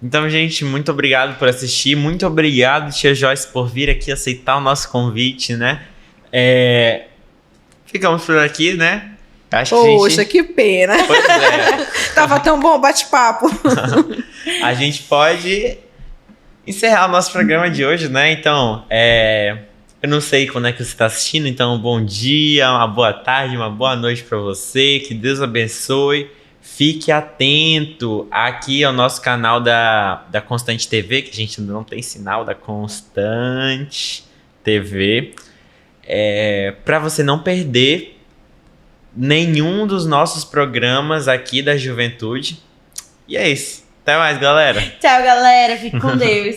Então, gente, muito obrigado por assistir. Muito obrigado, tia Joyce, por vir aqui aceitar o nosso convite, né? Ficamos por aqui, né? Poxa, que pena. Pois é. Tava tão bom o bate-papo. A gente pode encerrar o nosso programa de hoje, né? Então, eu não sei quando é que você está assistindo, então bom dia, uma boa tarde, uma boa noite para você. Que Deus abençoe. Fique atento aqui ao nosso canal da Constante TV, que a gente não tem sinal da Constante TV, para você não perder nenhum dos nossos programas aqui da Juventude. E é isso. Até mais, galera. Tchau, galera. Fique com Deus.